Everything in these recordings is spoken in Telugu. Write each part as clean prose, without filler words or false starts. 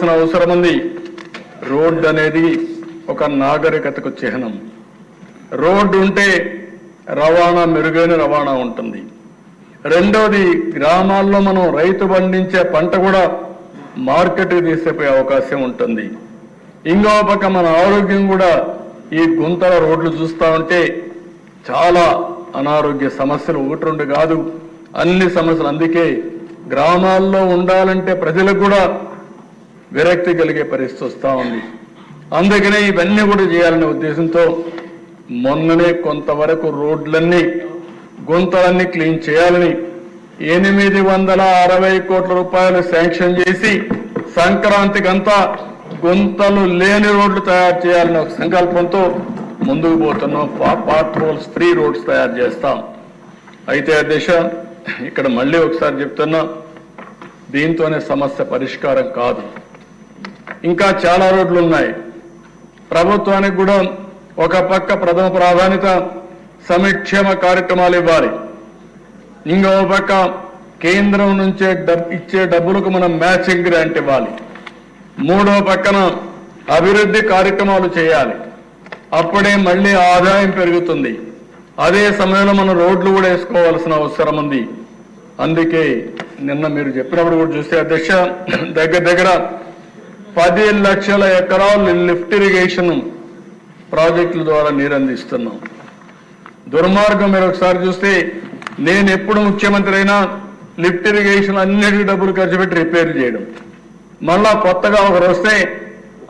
చూడాల్సిన అవసరం ఉంది. రోడ్డు అనేది ఒక నాగరికతకు చిహ్నం. రోడ్డు ఉంటే రవాణా, మెరుగైన రవాణా ఉంటుంది. రెండవది, గ్రామాల్లో మనం రైతు పండించే పంట కూడా మార్కెట్కి తీసుకుపోయే అవకాశం ఉంటుంది. ఇంకో పక్క మన ఆరోగ్యం కూడా ఈ గుంతల రోడ్లు చూస్తూ ఉంటే చాలా అనారోగ్య సమస్యలు, ఒకటి రెండు కాదు, అన్ని సమస్యలు. అందుకే గ్రామాల్లో ఉండాలంటే ప్రజలకు కూడా విరక్తి కలిగే పరిస్థితి వస్తూ ఉంది. అందుకనే ఇవన్నీ కూడా చేయాలనే ఉద్దేశంతో మొన్ననే కొంతవరకు రోడ్లన్నీ, గుంతలన్నీ క్లీన్ చేయాలని 860 కోట్ల రూపాయలు శాంక్షన్ చేసి సంక్రాంతికంతా గుంతలు లేని రోడ్లు తయారు చేయాలని ఒక సంకల్పంతో ముందుకు పోతున్నాం. పార్ట్ హోల్స్ ఫ్రీ రోడ్స్ తయారు చేస్తాం. అయితే అధ్యక్ష, ఇక్కడ మళ్ళీ ఒకసారి చెప్తున్నా, దీంతోనే సమస్య పరిష్కారం కాదు. ఇంకా చాలా రోడ్లు ఉన్నాయి. ప్రభుత్వానికి కూడా ఒక పక్క ప్రథమ ప్రాధాన్యత సంక్షేమ కార్యక్రమాలు ఇవ్వాలి. ఇంకో పక్క కేంద్రం నుంచే ఇచ్చే డబ్బులకు మనం మ్యాచింగ్ గ్రాంట్ ఇవ్వాలి. మూడో పక్కన అభివృద్ధి కార్యక్రమాలు చేయాలి. అప్పుడే మళ్ళీ ఆదాయం పెరుగుతుంది. అదే సమయంలో మనం రోడ్లు కూడా వేసుకోవాల్సిన అవసరం ఉంది. అందుకే నిన్న మీరు చెప్పినప్పుడు కూడా చూస్తే అధ్యక్ష, దగ్గర 10 లక్షల ఎకరాలు లిఫ్ట్ ఇరిగేషన్ ప్రాజెక్టుల ద్వారా నీరు అందిస్తున్నాం. దుర్మార్గం మీరు ఒకసారి చూస్తే, నేను ఎప్పుడు ముఖ్యమంత్రి అయినా లిఫ్ట్ ఇరిగేషన్ అన్నిటికీ డబ్బులు ఖర్చు పెట్టి రిపేర్ చేయడం, మళ్ళా కొత్తగా ఒకరు వస్తే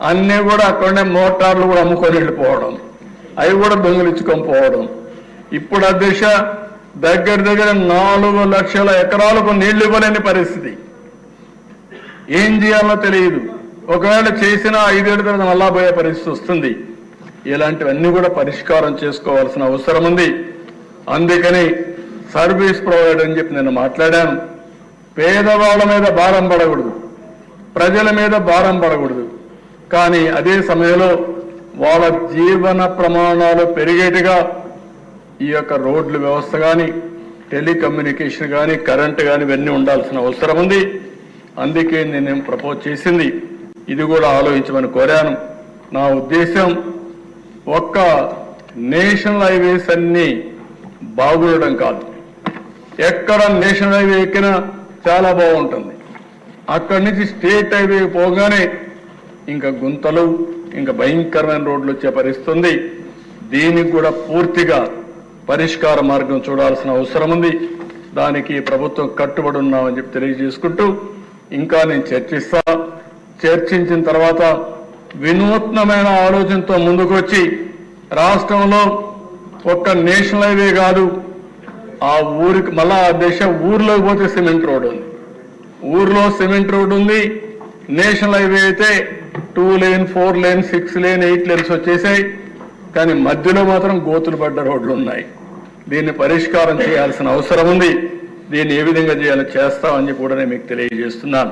అన్నీ కూడా అక్కడనే మోటార్లు కూడా అమ్ముకొని వెళ్ళిపోవడం, అవి కూడా దొంగిలించుకొని పోవడం. ఇప్పుడు అధ్యక్ష, దగ్గర 4 లక్షల ఎకరాలకు నీళ్లు ఇవ్వలేని పరిస్థితి. ఏం చేయాలో తెలియదు. ఒకవేళ చేసినా 5 ఏళ్ళ తర్వాత మళ్ళా పోయే పరిస్థితి వస్తుంది. ఇలాంటివన్నీ కూడా పరిష్కారం చేసుకోవాల్సిన అవసరం ఉంది. అందుకని సర్వీస్ ప్రొవైడర్ అని చెప్పి నేను మాట్లాడాను. పేదవాళ్ళ మీద భారం పడకూడదు, ప్రజల మీద భారం పడకూడదు. కానీ అదే సమయంలో వాళ్ళ జీవన ప్రమాణాలు పెరిగేట్టుగా ఈ యొక్క రోడ్ల వ్యవస్థ కానీ, టెలికమ్యూనికేషన్ కానీ, కరెంటు కానీ ఇవన్నీ ఉండాల్సిన అవసరం ఉంది. అందుకే నేను ప్రపోజ్ చేసింది ఇది కూడా ఆలోచించమని కోరాను. నా ఉద్దేశం ఒక్క నేషనల్ హైవేస్ అన్ని బాగుండడం కాదు. ఎక్కడ నేషనల్ హైవే ఎక్కినా చాలా బాగుంటుంది. అక్కడి నుంచి స్టేట్ హైవే పోగానే ఇంకా గుంతలు, ఇంకా భయంకరమైన రోడ్లు వచ్చే పరిస్థితి ఉంది. దీనికి కూడా పూర్తిగా పరిష్కార మార్గం చూడాల్సిన అవసరం ఉంది. దానికి ప్రభుత్వం కట్టుబడి ఉన్నామని చెప్పి తెలియజేసుకుంటూ, ఇంకా నేను చర్చించిన తర్వాత వినూత్నమైన ఆలోచనతో ముందుకు వచ్చి రాష్ట్రంలో ఒక్క నేషనల్ హైవే కాదు, ఆ ఊరికి మళ్ళా ఊర్లోకి పోతే సిమెంట్ రోడ్ ఉంది, ఊర్లో సిమెంట్ రోడ్ ఉంది. నేషనల్ హైవే అయితే 2 లేన్ 4 లేన్ 6 లేన్ 8 లేన్స్ వచ్చేసాయి. కానీ మధ్యలో మాత్రం గోతులు పడ్డ రోడ్లు ఉన్నాయి. దీన్ని పరిష్కారం చేయాల్సిన అవసరం ఉంది. దీన్ని ఏ విధంగా చేయాలో చేస్తామని చెప్పి కూడా నేను మీకు తెలియజేస్తున్నాను.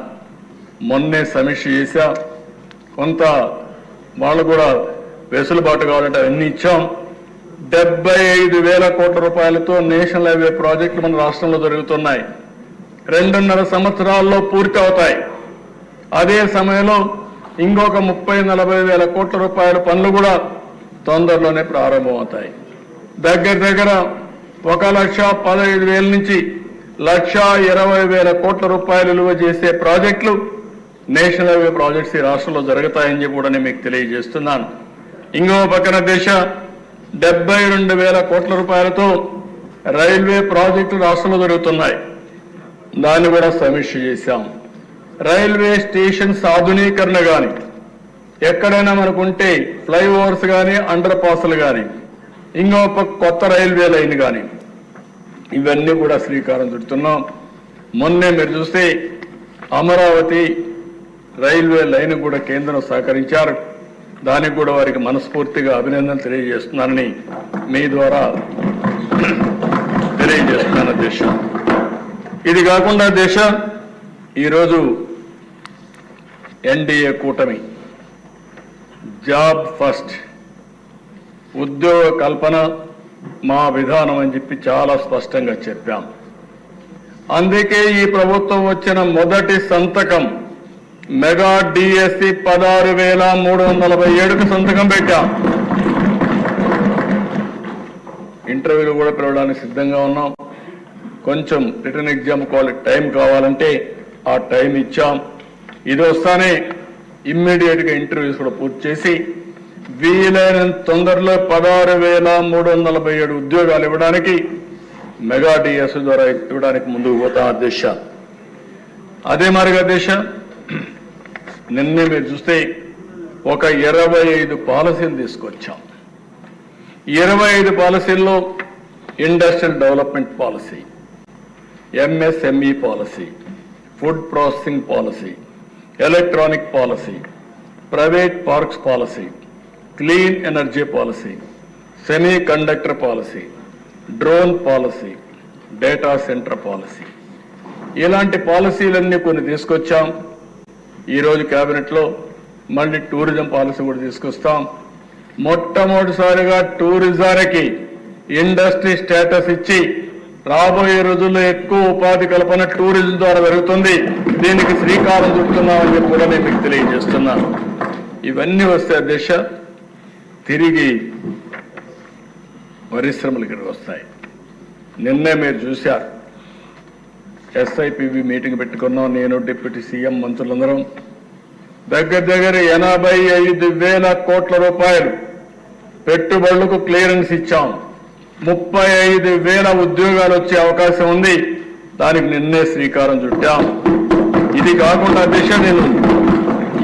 మొన్నే సమీక్ష చేశా. కొంత వాళ్ళు కూడా వెసులుబాటు కావాలంటే అవన్నీ ఇచ్చాం. 75,000 కోట్ల రూపాయలతో నేషనల్ హైవే ప్రాజెక్టులు మన రాష్ట్రంలో జరుగుతున్నాయి. 2.5 సంవత్సరాల్లో పూర్తి అవుతాయి. అదే సమయంలో ఇంకొక 30-40 కోట్ల రూపాయల పనులు కూడా తొందరలోనే ప్రారంభమవుతాయి. దగ్గర 1,15,000 నుంచి 1,20,000 కోట్ల రూపాయలు విలువ చేసే ప్రాజెక్టులు, నేషనల్ హైవే ప్రాజెక్ట్స్ ఈ రాష్ట్రంలో జరుగుతాయని చెప్పి కూడా నేను మీకు తెలియజేస్తున్నాను. ఇంకో పక్కన 72,000 కోట్ల రూపాయలతో రైల్వే ప్రాజెక్టులు రాష్ట్రంలో జరుగుతున్నాయి. దాన్ని కూడా సమీక్ష చేశాం. రైల్వే స్టేషన్స్ ఆధునీకరణ కానీ, ఎక్కడైనా మనకుంటే ఫ్లైఓవర్స్ కానీ, అండర్ పాస్లు కానీ, ఇంకొక కొత్త రైల్వే లైన్ కానీ, ఇవన్నీ కూడా శ్రీకారం చుడుతున్నాం. మొన్నే మీరు చూస్తే అమరావతి రైల్వే లైన్ కూడా కేంద్రం సహకరించారు. దానికి కూడా వారికి మనస్ఫూర్తిగా అభినందనలు తెలియజేస్తున్నానని మీ ద్వారా తెలియజేస్తున్నాను అధ్యక్ష. ఇది కాకుండా అధ్యక్ష, ఈరోజు ఎన్డీఏ కూటమి జాబ్ ఫస్ట్, ఉద్యోగ కల్పన మా విధానం అని చెప్పి చాలా స్పష్టంగా చెప్పాం. అందుకే ఈ ప్రభుత్వం వచ్చిన మొదటి సంతకం మెగా డిఎస్సి 16,347కు సంతకం పెట్టాం. ఇంటర్వ్యూలు కూడా పిలవడానికి సిద్ధంగా ఉన్నాం. కొంచెం రిటర్న్ ఎగ్జామ్ టైం కావాలంటే ఆ టైం ఇచ్చాం. ఇది వస్తానే ఇమ్మీడియట్ గా ఇంటర్వ్యూస్ కూడా పూర్తి చేసి వీలైనంత తొందరలో 16,347 ఉద్యోగాలు ఇవ్వడానికి మెగా డిఎస్ ద్వారా ఇవ్వడానికి ముందుకు పోతాం అధ్యక్ష. అదే మరిగా అధ్యక్ష, నిన్నే మీరు చూస్తే ఒక 25 పాలసీలు తీసుకొచ్చాం. 25 పాలసీల్లో industrial development policy, MSME policy, food processing policy, electronic policy, private parks policy, clean energy policy, semiconductor policy, drone policy, data centre policy, ఇలాంటి పాలసీలన్నీ కొన్ని తీసుకొచ్చాం. ఈరోజు కేబినెట్లో మళ్ళీ టూరిజం పాలసీ కూడా తీసుకొస్తాం. మొట్టమొదటిసారిగా టూరిజానికి ఇండస్ట్రీ స్టేటస్ ఇచ్చి రాబోయే రోజుల్లో ఎక్కువ ఉపాధి కల్పన టూరిజం ద్వారా జరుగుతుంది. దీనికి శ్రీకారం చుడుతున్నామని చెప్పి కూడా నేను మీకు తెలియజేస్తున్నాను. ఇవన్నీ వస్తే అధ్యక్ష తిరిగి పరిశ్రమలు ఇక్కడికి వస్తాయి. నిన్నే మీరు చూశారు, ఎస్ఐపివి మీటింగ్ పెట్టుకున్నాం. నేను డిప్యూటీ సీఎం మంత్రులందరం దగ్గర 85,000 కోట్ల రూపాయలు పెట్టుబడులకు క్లియరెన్స్ ఇచ్చాం. 35,000 ఉద్యోగాలు వచ్చే అవకాశం ఉంది. దానికి నిన్నే శ్రీకారం చుట్టాం. ఇది కాకుండా అధ్యక్ష నేను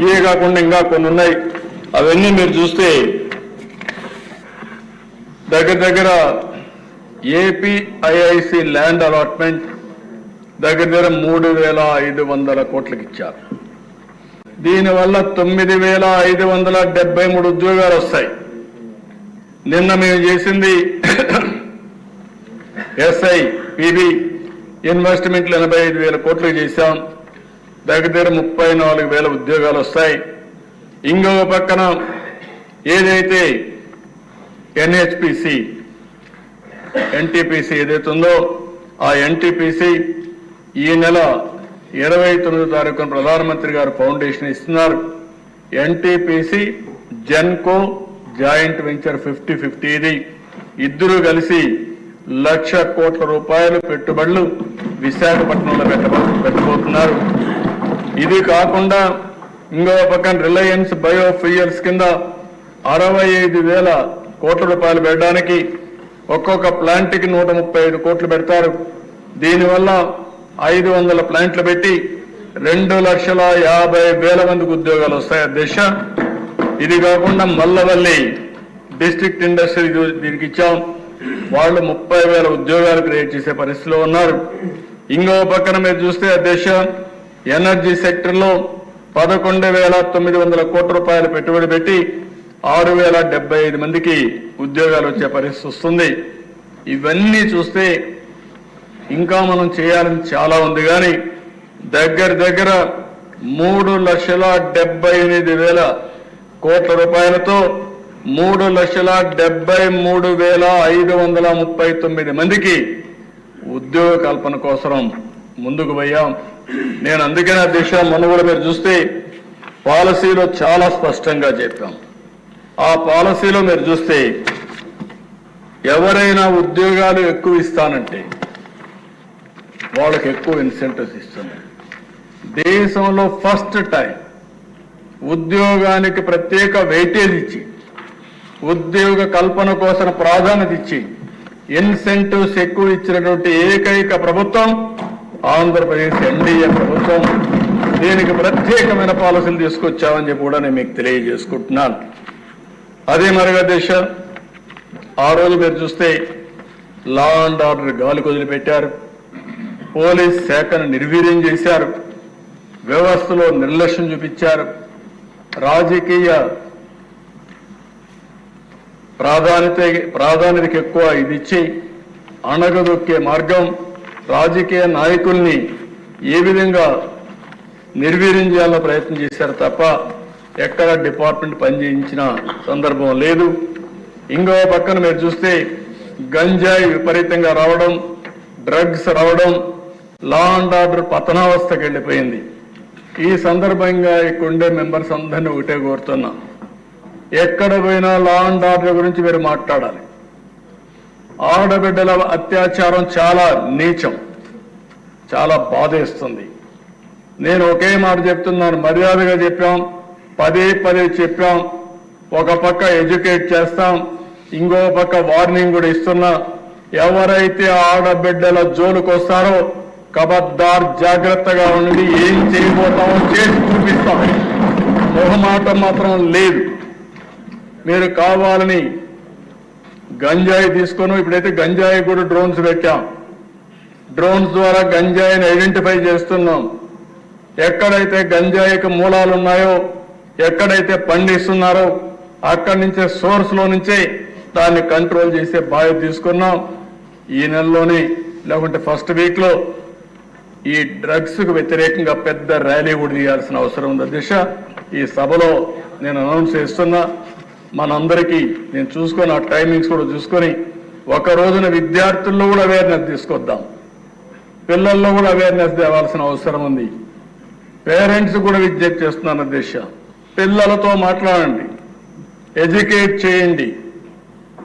ఇవే కాకుండా ఇంకా కొన్ని ఉన్నాయి. అవన్నీ మీరు చూస్తే దగ్గర ఏపీఐఐసి ల్యాండ్ అలాట్మెంట్ దగ్గర 3,500 కోట్లకి ఇచ్చారు. దీనివల్ల 9,573 ఉద్యోగాలు వస్తాయి. నిన్న మేము చేసింది ఎస్ఐపిబి ఇన్వెస్ట్మెంట్లు 85,000 కోట్లు చేశాం. దగ్గర 34,000 ఉద్యోగాలు వస్తాయి. ఇంకొక పక్కన ఏదైతే ఎన్హెచ్పిసి ఎన్టీపీసీ ఏదైతే ఉందో ఆ ఎన్టీపీసీ ఈ నెల 29వ తారీఖున ప్రధానమంత్రి గారు ఫౌండేషన్ ఇస్తున్నారు. ఎన్టీపీసీ జెన్కో జాయింట్ వెంచర్ 50-50 ఇది ఇద్దరు కలిసి 1,00,000 కోట్ల రూపాయలు పెట్టుబడులు విశాఖపట్నంలో పెట్టబోతున్నారు. ఇది కాకుండా ఇంకో పక్కన రిలయన్స్ బయోఫ్యూయల్స్ కింద 65,000 కోట్ల రూపాయలు పెట్టడానికి ఒక్కొక్క ప్లాంట్కి 135 కోట్లు పెడతారు. దీనివల్ల 500 ప్లాంట్లు పెట్టి 2,50,000 మందికి ఉద్యోగాలు వస్తాయి అధ్యక్ష. ఇది కాకుండా మల్లవల్లి డిస్ట్రిక్ట్ ఇండస్ట్రీ దీనికి ఇచ్చాం. వాళ్ళు 30,000 ఉద్యోగాలు క్రియేట్ చేసే పరిస్థితిలో ఉన్నారు. ఇంకో పక్కన మీరు చూస్తే అధ్యక్ష ఎనర్జీ సెక్టర్లో 11,900 కోట్ల రూపాయలు పెట్టుబడి పెట్టి 6,075 మందికి ఉద్యోగాలు వచ్చే పరిస్థితి వస్తుంది. ఇవన్నీ చూస్తే ఇంకా మనం చేయాలని చాలా ఉంది. కానీ దగ్గర 3,78,000 కోట్ల రూపాయలతో 3,73,539 మందికి ఉద్యోగ కల్పన కోసం ముందుకు పోయాం. నేను అందుకనే అధ్యక్ష మొన్న కూడా మీరు చూస్తే పాలసీలో చాలా స్పష్టంగా చెప్పాం. ఆ పాలసీలో మీరు చూస్తే ఎవరైనా ఉద్యోగాలు ఎక్కువ ఇస్తానంటే వాళ్ళకి ఎక్కువ ఇన్సెంటివ్స్ ఇస్తున్నాయి. దేశంలో ఫస్ట్ టైం ఉద్యోగానికి ప్రత్యేక వెయిటేజ్ ఇచ్చి ఉద్యోగ కల్పన కోసం ప్రాధాన్యత ఇచ్చి ఇన్సెంటివ్స్ ఎక్కువ ఇచ్చినటువంటి ఏకైక ప్రభుత్వం ఆంధ్రప్రదేశ్ ఎన్డీఏ ప్రభుత్వం. దీనికి ప్రత్యేకమైన పాలసీలు తీసుకొచ్చామని చెప్పి కూడా నేను మీకు తెలియజేసుకుంటున్నాను. అదే మరిగా దేశ ఆ రోజు మీరు చూస్తే లా అండ్ ఆర్డర్ గాలి వదిలిపెట్టారు. పోలీస్ శాఖను నిర్వీర్యం చేశారు. వ్యవస్థలో నిర్లక్ష్యం చూపించారు. రాజకీయ ప్రాధాన్యతకి ఎక్కువ ఇది ఇచ్చి అణగదొక్కే మార్గం, రాజకీయ నాయకుల్ని ఏ విధంగా నిర్వీర్యం చేయాలో ప్రయత్నం చేశారు తప్ప ఎక్కడ డిపార్ట్మెంట్ పనిచేయించిన సందర్భం లేదు. ఇంకో పక్కన మీరు చూస్తే గంజాయి విపరీతంగా రావడం, డ్రగ్స్ రావడం, లా అండ్ ఆర్డర్ పతనావస్థకి వెళ్ళిపోయింది. ఈ సందర్భంగా ఇక్కడుండే మెంబర్స్ అందరినీ ఒకటే కోరుతున్నా, ఎక్కడ పోయినా లా అండ్ ఆర్డర్ గురించి మీరు మాట్లాడాలి. ఆడబిడ్డల అత్యాచారం చాలా నీచం, చాలా బాధేస్తుంది. నేను ఒకే మాట చెప్తున్నాను, మర్యాదగా చెప్పాం, పదే పదే చెప్పాం. ఒక పక్క ఎడ్యుకేట్ చేస్తాం, ఇంకో పక్క వార్నింగ్ కూడా ఇస్తున్నా. ఎవరైతే ఆడబిడ్డల జోలికి వస్తారో కబద్దార్ జాగ్రత్తగా ఉండి ఏం చేయబోతామో చేసి చూపిస్తాం. మొహమాటం మాత్రం లేదు. మీరు కావాలని గంజాయి తీసుకొని, ఇప్పుడైతే గంజాయి కూడా డ్రోన్స్ పెట్టాం. డ్రోన్స్ ద్వారా గంజాయిని ఐడెంటిఫై చేస్తున్నాం. ఎక్కడైతే గంజాయికి మూలాలు ఉన్నాయో, ఎక్కడైతే పండిస్తున్నారో అక్కడి నుంచే సోర్స్ లో నుంచే దాన్ని కంట్రోల్ చేసే బాధ్యత తీసుకున్నాం. ఈ నెలలోనే లేకుంటే ఫస్ట్ వీక్ లో ఈ డ్రగ్స్ కు వ్యతిరేకంగా పెద్ద ర్యాలీ కూడా తీయాల్సిన అవసరం ఉంది. దిశ ఈ సభలో నేను అనౌన్స్ చేస్తున్నా. మనందరికీ నేను చూసుకొని ఆ టైమింగ్స్ కూడా చూసుకొని ఒక రోజున విద్యార్థుల్లో కూడా అవేర్నెస్ తీసుకొద్దాం, పిల్లల్లో కూడా అవేర్నెస్ తేవాల్సిన అవసరం ఉంది. పేరెంట్స్ కూడా విజ్ఞప్తి చేస్తున్నాను. దిశ పిల్లలతో మాట్లాడండి, ఎడ్యుకేట్ చేయండి.